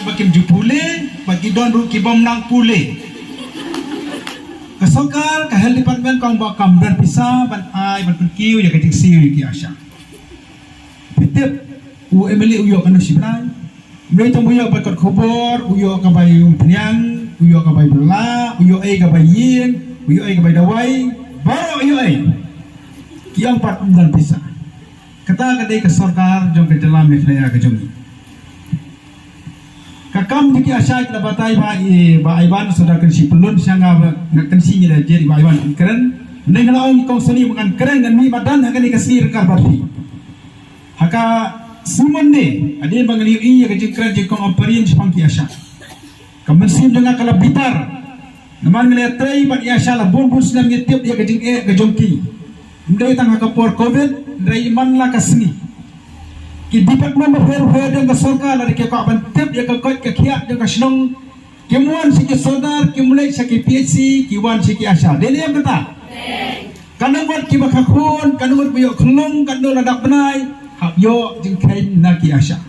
bakim jupule bagi don ru ki bom nang pule kasokar ka health department kong bakam dan pisa ban ai ban kiu ya ketik siu ki asya pitip u emeli uyo kanu sibrai mei tong uyo bakot khobor uyo ka bai pnyang uyo ka bai bela uyo ai ka bai yin uyo ai ka bai dawai baru uyo ai ki ang pat dan pisa kata kadai ke sarkar jong ke dalam mekhla ke jong kakam diki asya kita batai ba aiban sudah kensi pelun sanga kensi ni dah jadi ba aiban keren dengan orang kau seni mengan keren dan mi badan hakan kasir kar berarti haka sumande ade bangli iya ke keren je kong amparin sepangki asya kemensim dengan kala bitar naman ngeliat trai bat asya la bon senam ngetiap dia ke jongki ndai tang hakapor covid ndai man la kasni ki department berher dan kesorka dari ke kau bantep ya ke kau ke kiat dan kesenong kemuan si ke sodar kemulai si ke PhD kiwan si ke asal dia yang kata kadang buat ki bakakun kadang buat biok kelung kadang ladak benai hak yo jengkain naki asal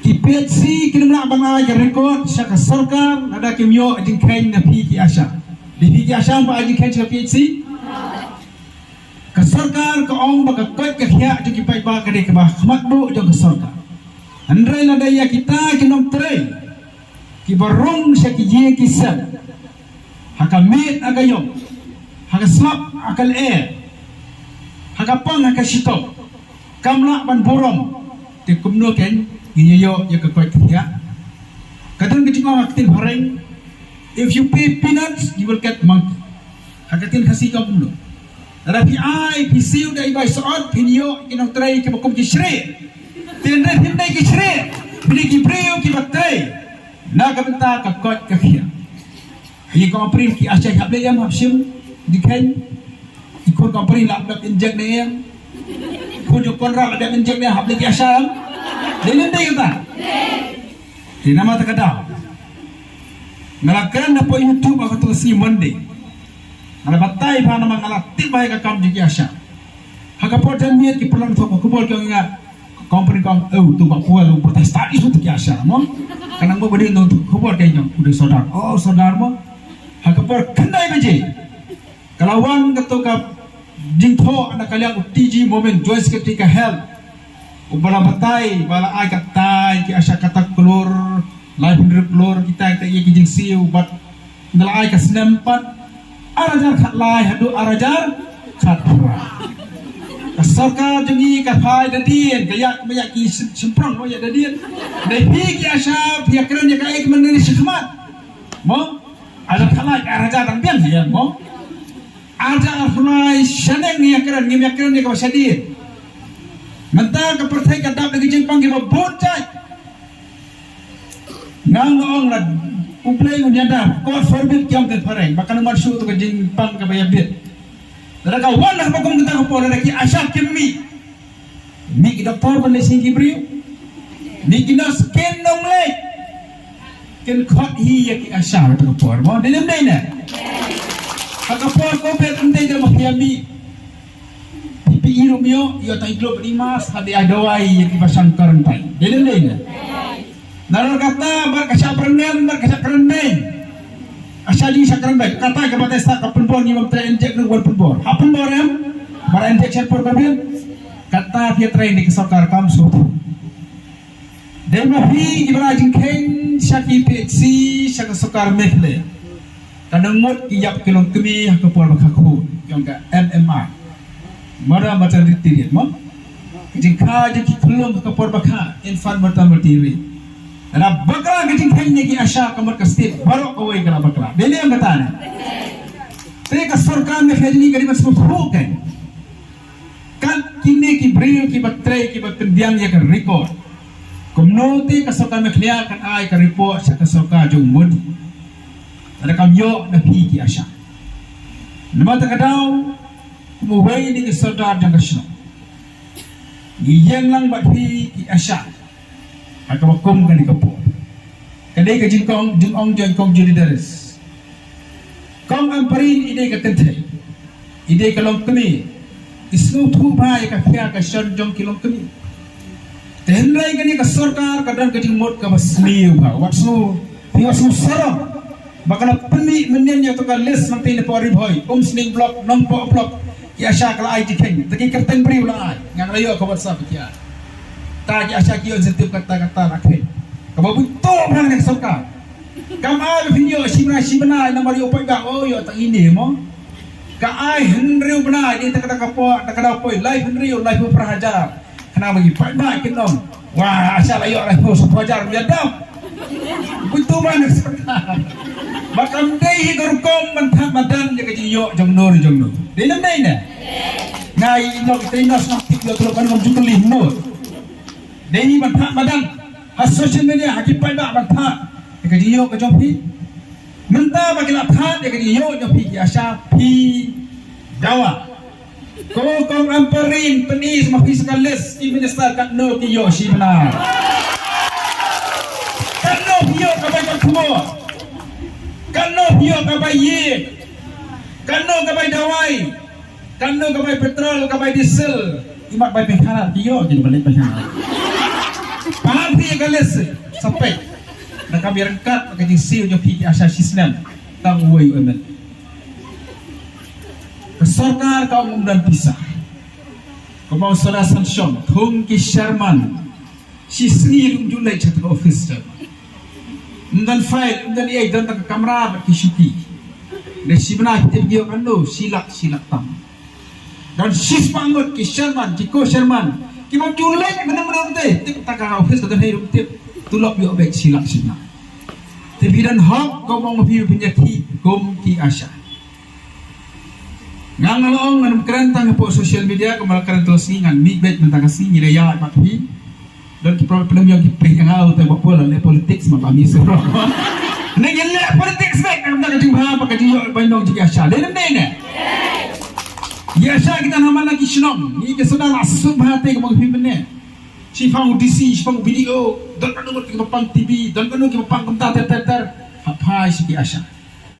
ki PhD kini nak benai ke rekod si ke sorka ada kemyo jengkain napi ki asal di ki asal apa jengkain si PhD kesarkar ke ong baka kot ke hiak ju ki pai ba ke ke bah khmat bu jo kesarkar andrai la daya kita kinom trai ki barong sa ki je ki sab haka mit agayom haka slap akal haka pang haka sito kamla ban borom te kumno ken giyo ya ke kot ke hiak kadang ke cuma aktin hareng if you pay peanuts you will get monkey haka tin kasih kau kumno Rapi ai pisiu dai bai soot pinyo kinong trai ke bakum ki shre tendre hindai ki shre pini ki preo ki batai na ka benta ka kot ka khia hi ko prin ki asai hable yam hapsim dikai ikon ko prin lak dak injek ne yang ko jo kon ra dak injek ne hable ki asam denen dai kata di nama ta kada ngalakan na po YouTube ako to si Monday ala batai pa namang ala tibay ka kam jiki asya hakapo dan miet ki pelan fo ko bol ko nga company kong tu ba ko lu protesta isu ki asya mo kanang mo badi no ko bol kay nyong udah saudar oh saudar mo hakapo kendai beje kalawang kato ka jingtho ana kaliang utiji moment joys ketika hell ubala batai bala ay katai ki asya katak klor live hundred klor kita ki jing siu bat ndala ay ka senempat arajar khat lai hadu arajar khat kasarka jengi ka phai dadien kayak banyak ki semprong mo ya dadien dai pi ki asha pia keren ya kai meneni sekhmat mo ada khat lai arajar dan bian ya mo arajar phai shaneng ni keren ni keren ni ka sadien menta ka perthai ka dap lagi jengpang ki bon chai ngang ong la uplay unyada ko forbid kyam te pareng bakan marshu to jing pang ka bayabit dara ka wala ba kum kita ko pora ki asha kimmi mi ki doktor ban le sing brio mi ki no skin nong le ken khot hi ya ki asha to por mo denem dai na ka por ko pe tum dai der ma kiami pi iro mio yo tai glob ni mas hadi adawai ya ki basang karantai denem dai na Nalar kata berkasih perennen, asal ini sakran baik. Kata kepada stak kapenbor ni mempunyai injek dengan penbor. Kapenbor yang berinjection por mobil. Kata dia train di kesokar kam suatu. Dan mahi ibarat jengkeng syaki peksi syaka sokar mekle. Kadang mut iyap kilong kemi hakapor bakaku yang ke MMR. Mara macam ditirit mo. Jengka jengki kelong hakapor bakha infant mortality. Ada bakla gijing kanya ki asya kamar ka state baru kawai kala bakla dele ang katana te ka sarkar me khajni kari mas fukan kan kini ki brio ki batre ki bakendiang ya ka record community ka sarkar me khlia kan ai ka report sa ka sarkar jung mud ada kamyo na pi ki asya namata kadaw kumuway ni ki sarkar jang kasno giyan lang bat pi ki asya akawakum kan dikapo kadai ka jingkong jingong jingkong juri dares kong amparin ide ka tente ide ka long kami isnu thu ba ka fia ka shon jong kilong kami Tenrai kani ka sarkar kadang kadang mot ka basliu ba waksu piwasu sarap bakal peni menen ya to ka les nanti ne pori boy sning block non po block ki asya kala ai tikeng taki kerten bri ulang ai ngang layo ka WhatsApp kia ta ki asya ki setiap kata-kata rakhe ka babu to bang ne sarkar kam ai video sibna nomor yo pai ga oh yo tak ini mo ka ai henriu bena di tak kata po tak kata poi live henriu live prahajar kena bagi pada kita wah asal ayo lah sepajar biar dam betul mana sekarang bakam dei gerkom mentah madan jaga jiyo jong nur dei nam dei na ngai no kita nos nak yo tolo kan ngom jukli nur dei mentah madan has social media haki pada mentah jaga jiyo ke jong pi mentah bagi laphat jaga jiyo jong pi asya pi Jawa kong amperin penis mafi sekales di minister kat no kiyo si benar kat no kiyo kabai semua kat no kiyo kabai ye kat no kabai dawai kat no kabai petrol kabai diesel imat bai pengharat kiyo jadi balik pengharat paham pi kales sampai nak kami rengkat ke siu jo pi asasisnan tang wei amen Sarkar kaum dan pisah. Kau saudara Sanshon, Thong Ki Sherman, si sendiri julai cakap office tu. Dan file, dan ia dan tak kamera bagi syuki. Dan si benar kita dia kando silak tam. Dan si sepangut Ki Sherman, Jiko Sherman, kita julai benar-benar tu. Tip tak office dan hidup tip tulak dia baik silak. Tapi dan hak kau mau penyakit gom Ki Asya. Ngang along ngan kerentang po social media kemal kerentang singan big mentang kasi nilaya pathi dan kita pernah yang kita yang tembak bola le politik sama kami semua nang le politik baik nang tak jumpa pakai dia bandong jika asya dan ne ya asya kita nama lagi senang ni ke saudara asuk bahate ke mangpi benne si fang DC si fang video dan kan kita pang TV dan kan kita pang komentar ter apa si asya